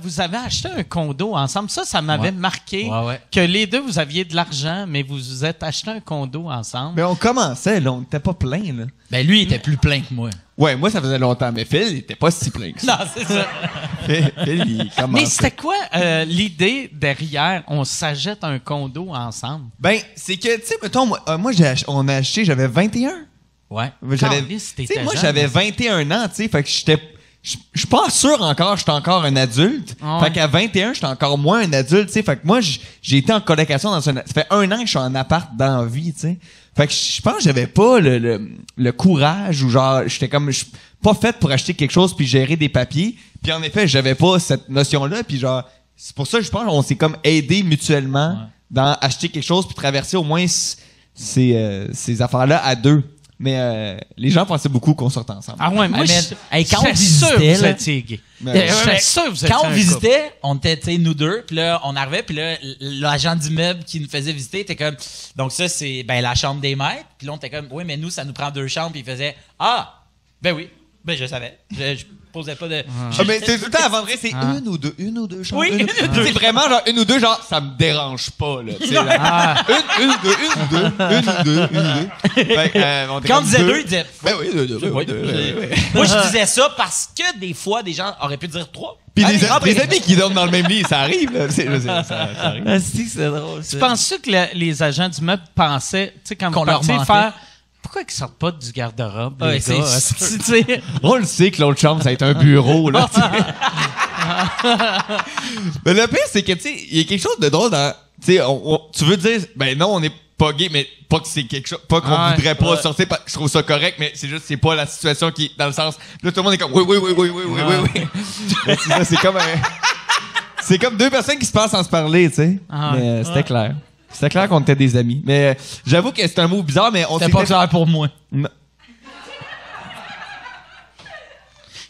Vous avez acheté un condo ensemble. Ça m'avait marqué que les deux, vous aviez de l'argent, mais vous vous êtes acheté un condo ensemble. Mais on commençait, là. On n'était pas plein, là. Ben, lui, il était plus plein que moi. Ouais, moi, ça faisait longtemps. Mais Phil, il était pas si plein que ça. Non, c'est ça. Phil, il commençait. Mais c'était quoi l'idée derrière on s'achète un condo ensemble? Ben, c'est que, tu sais, mettons, moi, on a acheté, j'avais 21. Ouais. Moi, Jeune. j'avais 21 ans, tu sais. Fait que je suis pas sûr encore, j'étais encore un adulte. Oh. Fait qu'à 21, j'étais encore moins un adulte, tu sais. Fait que moi, j'ai été en colocation ça fait 1 an que je suis en appart dans la vie, tu sais. Fait que je pense que j'avais pas le courage ou genre, j'étais comme, pas fait pour acheter quelque chose puis gérer des papiers. Puis en effet, j'avais pas cette notion-là. Puis genre, c'est pour ça que je pense qu'on s'est comme aidés mutuellement dans acheter quelque chose puis traverser au moins ces affaires-là à deux. Mais les gens pensaient beaucoup qu'on sortait ensemble. Ah ouais, moi, quand on sûr visitait, vous là, étiez gay. j'étais sûr vous étiez quand on un visitait, on était, tu sais, nous deux, puis là, on arrivait, puis là, l'agent d'immeuble qui nous faisait visiter était comme, donc ça, c'est, ben, la chambre des maîtres, puis là, on était comme, oui, mais nous, ça nous prend 2 chambres, puis il faisait, ah, ben oui, ben je savais. Je posais pas de... Ah, mais c'est tout le temps avant vrai, c'est une ou deux chambres. Oui, une ou deux. C'est vraiment genre une ou deux, genre, ça me dérange pas, là. Une ou deux. Fait que, Quand on disait 2, il disait... Ben oui, deux. Moi, je disais ça parce que des fois, des gens auraient pu dire 3. Puis les amis qui dorment dans le même lit, ça arrive, là. Ça arrive. Ah, c'est drôle, ça. Tu penses que les agents d'immeuble pensaient, tu sais, quand Qu'on vous leur partiez mentait. faire... Pourquoi ils sortent pas du garde-robe, Ouais, les c'est gars? sûr. Tu sais, On le sait que l'autre chambre, ça va être un bureau, là. Mais le pire, c'est que, tu sais, il y a quelque chose de drôle dans... Tu sais, tu veux dire, ben non, on n'est pas gay, mais pas que c'est quelque chose... Pas qu'on voudrait pas sortir, je trouve ça correct, mais c'est juste, c'est pas la situation qui... Dans le sens... Là, tout le monde est comme, oui. Mais c'est ça, c'est comme c'est comme 2 personnes qui se passent sans se parler, tu sais. Mais c'était clair. C'était clair qu'on était des amis. Mais j'avoue que c'est un mot bizarre, mais on C'était pas clair pour moi. Non.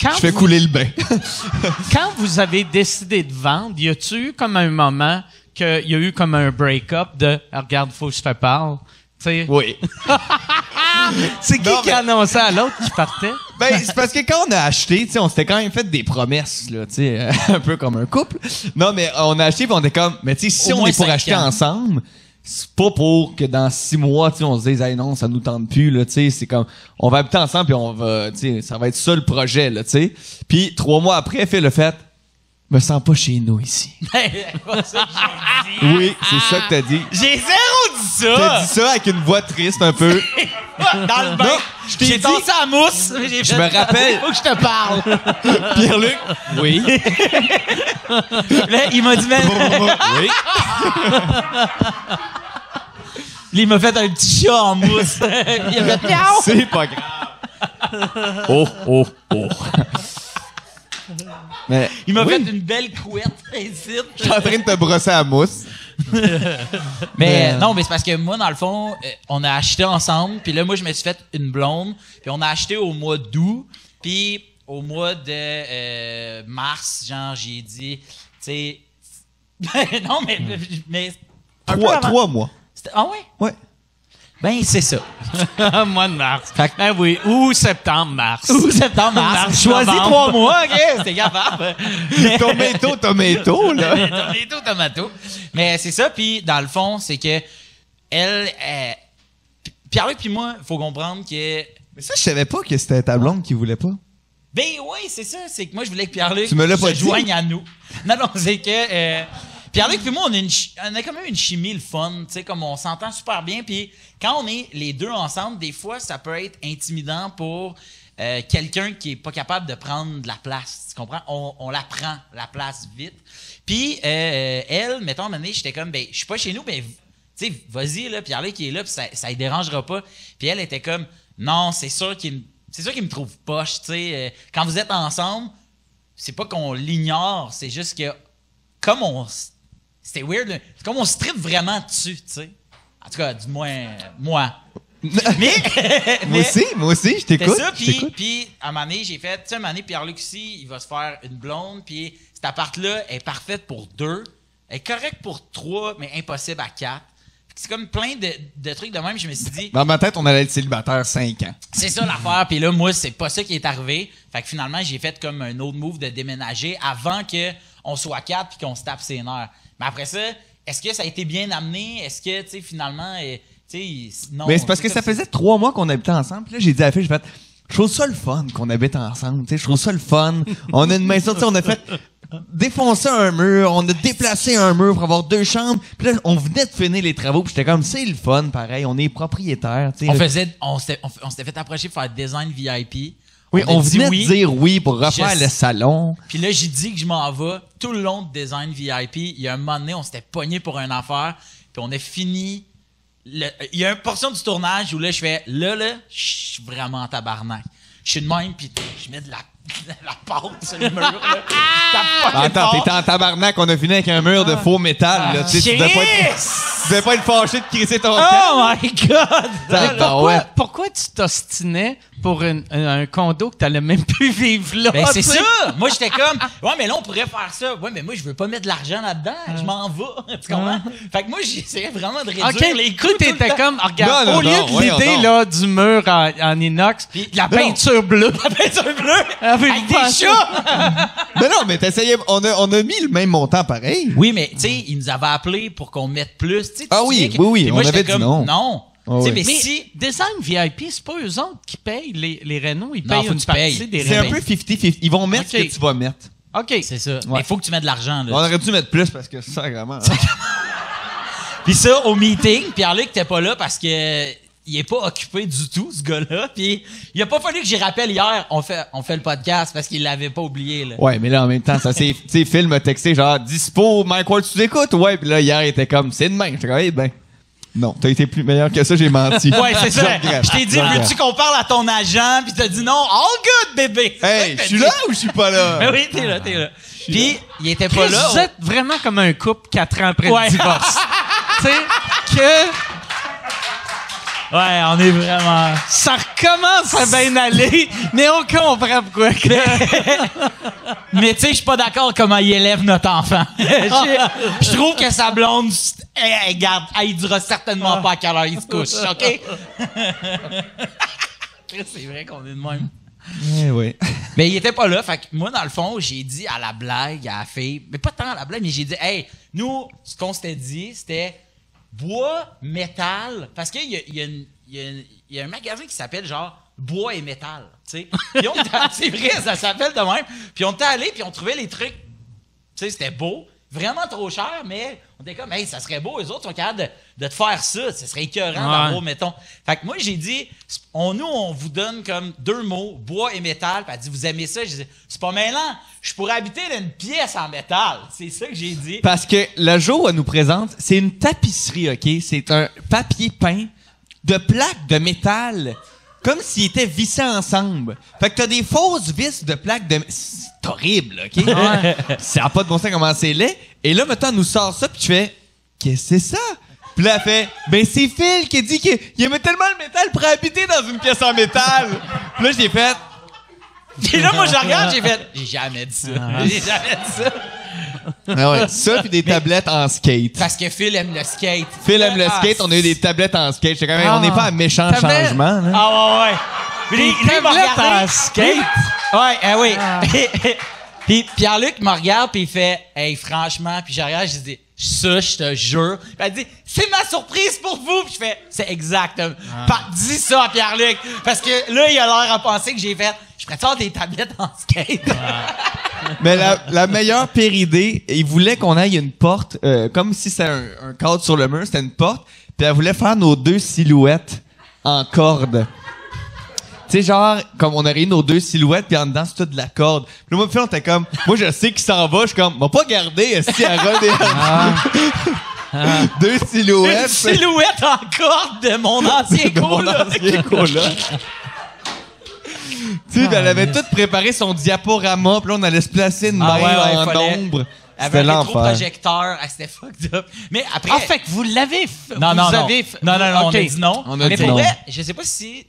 quand Je fais vous- couler le bain. Quand vous avez décidé de vendre, y a-tu eu comme un moment qu'il y a eu comme un break-up de ah, regarde, faut que je te parle? Tu sais, Oui. c'est qui Non, qui mais- annonçait à l'autre qui partait? Ben, c'est parce que quand on a acheté, tu sais, on s'était quand même fait des promesses, là, tu sais, un peu comme un couple. Non, mais on a acheté, puis on était comme, mais tu sais, si Au on moins est pour 5 acheter ans. ensemble, c'est pas pour que dans 6 mois, tu sais, on se dise, hey, non, ça nous tente plus, là, tu sais, c'est comme, on va habiter ensemble, puis on va, tu sais, ça va être ça le projet, là, tu sais. Puis 3 mois après, fait le fait, me sens pas chez nous ici. Oui, c'est ça que t'as dit. J'ai zéro dit ça! T'as dit ça avec une voix triste un peu. Dans le bain. Non, je t'ai J'ai dit- dansé à mousse. Je me rappelle. Faut que je te parle. Pierre-Luc. Oui. Là, il m'a dit, mais... Oui. Il m'a fait un petit chat en mousse. Il a fait miaou. C'est pas grave. Oh. Mais Il m'a oui, fait une belle couette ici. je suis en train de te brosser à la mousse. Mais non, mais c'est parce que moi, dans le fond, on a acheté ensemble. Puis là, moi, je me suis fait une blonde. Puis on a acheté au mois d'août. Puis au mois de mars, genre, j'ai dit, tu sais... non, mais un peu avant. 3 mois. Ah ouais? Ouais. Ben, c'est ça. Mois de mars. Ben oui, ou septembre-mars. Ou septembre, mars. Choisis novembre. 3 mois, OK? C'était capable. Tomato, là. Tomato. Mais c'est ça, puis dans le fond, c'est que elle... Pierre-Luc puis moi, il faut comprendre que... Mais ça, je savais pas que c'était ta blonde qui voulait pas. Ben oui, c'est ça. C'est que moi, je voulais que Pierre-Luc Tu me l'as pas se dit. joigne à nous. Non, c'est que... Pierre-Luc puis moi, on a quand même une chimie, le fun. Tu sais, comme on s'entend super bien. Puis quand on est les deux ensemble, des fois, ça peut être intimidant pour quelqu'un qui est pas capable de prendre de la place. Tu comprends? On la prend, la place, vite. Puis elle, mettons, à un moment donné, j'étais comme, ben, je suis pas chez nous, mais tu sais, vas-y, là, Pierre-Luc qui est là, puis ça ne dérangera pas. Puis elle était comme, non, c'est sûr qu'il me trouve poche, tu sais. Quand vous êtes ensemble, c'est pas qu'on l'ignore, c'est juste que comme c'était weird, là. C'est comme on se tripe vraiment dessus, tu sais. En tout cas, du moins, moi. Mais Moi aussi, je c'est t'écoute. ça, je t'écoute. puis à un moment donné, j'ai fait, tu sais, à un moment donné, Pierre-Luc aussi, il va se faire une blonde, puis cet appart-là est parfaite pour 2, elle est correcte pour 3, mais impossible à 4. C'est comme plein de trucs de même, je me suis dit, Dans ma tête, on allait être célibataire 5 ans. c'est ça l'affaire. Puis là, moi, c'est pas ça qui est arrivé. Fait que finalement, j'ai fait comme un autre move de déménager avant que on soit 4 puis qu'on se tape ses nerfs. Mais après ça, est-ce que ça a été bien amené? Est-ce que, tu sais, finalement, non. Mais c'est parce que ça faisait 3 mois qu'on habitait ensemble. Puis là, j'ai dit à la fille, j'ai fait, je trouve ça le fun qu'on habite ensemble. Tu sais, je trouve ça le fun. On a une maison, tu sais, on a fait défoncer un mur, on a déplacé un mur pour avoir 2 chambres. Puis là, on venait de finir les travaux. Puis j'étais comme, c'est le fun, pareil. On est propriétaire. Tu sais. On s'était fait approcher pour faire design VIP. Oui, on dit venait de dire oui pour refaire le salon. Puis là, j'ai dit que je m'en vais. Tout le long de design VIP, il y a un moment donné, on s'était pogné pour une affaire. Puis on a fini. Il y a une portion du tournage où là, je fais, là, je suis vraiment en tabarnak. Je suis de même, puis je mets de la pâte sur le mur, là. Attends, t'étais en tabarnak, on a fini avec un mur de faux métal, là. Tu sais, tu devais pas être fâché de crisser ton temps. Oh my God! Mais pourquoi tu t'ostinais pour un condo que t'allais même plus vivre là? Ben, c'est ça! Moi, j'étais comme, ouais, mais là, on pourrait faire ça. Ouais, mais moi, je veux pas mettre de l'argent là-dedans. Je m'en vais. Tu comprends? Fait que moi, j'essayais vraiment de réduire les coûts. T'étais comme, regarde, Non, au lieu de l'idée, là, du mur en inox, Puis la peinture bleue. La peinture bleue! Avec Avec des chats! Mais non, mais t'essayais, on a mis le même montant pareil. Oui, mais, tu sais, ils nous avaient appelés pour qu'on mette plus. Tu sais, Ah oui, oui, puis on moi, avait j'étais dit comme, non. Non. Oh, Tu sais, oui. mais Mais si. Design VIP, c'est pas eux autres qui payent les rénaux, ils Non, payent faut une que tu partie payes. des C'est un rénaux. peu 50-50. Ils vont mettre ce Ok. que tu vas mettre. OK. C'est ça. Mais il faut que tu mettes de l'argent, là. On aurait dû mettre plus parce que ça, vraiment. Hein. Puis ça, au meeting, Pierre-Luc t'es pas là parce que il est pas occupé du tout, ce gars-là. Puis il a pas fallu que j'y rappelle hier, on fait le podcast parce qu'il l'avait pas oublié, là. Ouais, mais là, en même temps, ça, c'est, tu sais, Phil m'a texté genre, dispo, Mike Ward, tu l'écoutes? Ouais, puis là, hier, il était comme, c'est demain. J'étais comme, eh ben. Non, t'as été plus meilleur que ça, j'ai menti. Ouais, c'est ça. regrette. Je t'ai dit, Je regrette. veux-tu qu'on parle à ton agent? Puis t'as dit non, all good, bébé. Hey, je suis là ou je suis pas là? Ben oui, t'es là. Puis il était pas Chris, là. vous êtes vraiment comme un couple 4 ans après Ouais. le divorce. Tu sais, que Ouais, on est vraiment. ça recommence à bien aller, mais on comprend pourquoi. Mais tu sais, je suis pas d'accord comment il élève notre enfant. Je trouve que sa blonde, regarde, elle dira certainement pas à quelle heure il se couche, OK? C'est vrai qu'on est de même. Eh oui. Mais il était pas là. Fait que moi, dans le fond, j'ai dit à la blague, à la fille, mais pas tant à la blague, mais j'ai dit, hey, nous, ce qu'on s'était dit, c'était bois, métal. Parce qu'il y a un magasin qui s'appelle genre bois et métal. Tu sais. Puis c'est vrai, ça s'appelle de même. Puis on était allés, puis on trouvait les trucs. Tu sais, c'était beau. Vraiment trop cher, mais on était comme, hey, ça serait beau, eux autres sont capables de te faire ça. Ça serait écœurant d'avoir, mettons. Fait que moi, j'ai dit, on vous donne comme 2 mots, bois et métal. Puis elle dit, vous aimez ça? J'ai dit, c'est pas mêlant. Je pourrais habiter dans une pièce en métal. C'est ça que j'ai dit. Parce que le jour où elle nous présente, c'est une tapisserie, OK? C'est un papier peint de plaques de métal, comme s'ils étaient vissés ensemble. Fait que t'as des fausses vis de plaques de... C'est horrible, OK? Ça n'a pas de bon sens comment c'est laid. Et là, maintenant, elle nous sort ça, puis tu fais, qu'est-ce que c'est ça? Puis là, elle fait, ben c'est Phil qui dit qu'il aimait tellement le métal pour habiter dans une pièce en métal. Puis là, j'ai fait... Puis là, moi, je regarde, j'ai fait, j'ai jamais dit ça. J'ai jamais dit ça. Ah ouais, ça, puis des tablettes en skate. Parce que Phil aime le skate. Phil aime le skate, on a eu des tablettes en skate. J'étais quand même, on n'est pas à méchant T'avais- changement, là. Ah ouais. Puis lui, il m'a tablettes regardé. en skate? Ouais, oui. Puis Pierre-Luc me regarde puis il fait, hey, franchement, puis je regarde, je dis, ça, je te jure. Puis elle dit, c'est ma surprise pour vous. Puis je fais, c'est exactement. Dis ça à Pierre-Luc. Parce que là, il a l'air à penser que j'ai fait, je pourrais te faire des tablettes en skate. Mais la meilleure pire idée, il voulait qu'on aille une porte, comme si c'était un cadre sur le mur, c'était une porte, puis elle voulait faire nos 2 silhouettes en corde. Tu sais, genre, comme on aurait eu nos 2 silhouettes, puis en dedans, c'est tout de la corde. Puis là, moi, puis on était comme, moi, je sais qu'il s'en va, je suis comme, m'a pas gardé, si à Rod et 2 silhouettes. Une silhouette en corde de mon ancien de mon coloc. ancien coloc. Tu sais, puis elle avait tout préparé son diaporama, puis là, on allait se placer de même en fallait- ombre. Avec C'était un l'enfer. projecteur, c'était fucked up. Mais après. Ah, fait que vous l'avez fait. Non, vous non, avez non. Non, OK. on a dit non. On a mais dit pour non. vrai, je sais pas si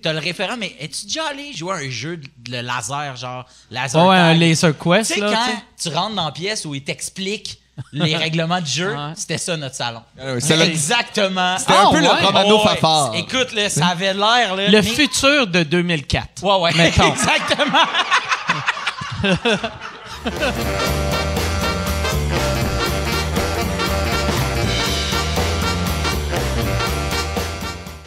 t'as le référent, mais es-tu déjà allé jouer à un jeu de laser, genre laser Ouais, un tag? Laser Tu Quest, sais, là. quand tu sais. tu rentres dans la pièce où ils t'expliquent les règlements du jeu, Ouais. c'était ça notre salon. c'est le- Exactement. C'était un peu le ouais. Romano Oh, ouais. Fafard. Écoute, là, ça avait l'air. Là, Le mais- futur de 2004. Ouais, ouais. Mettons. Exactement.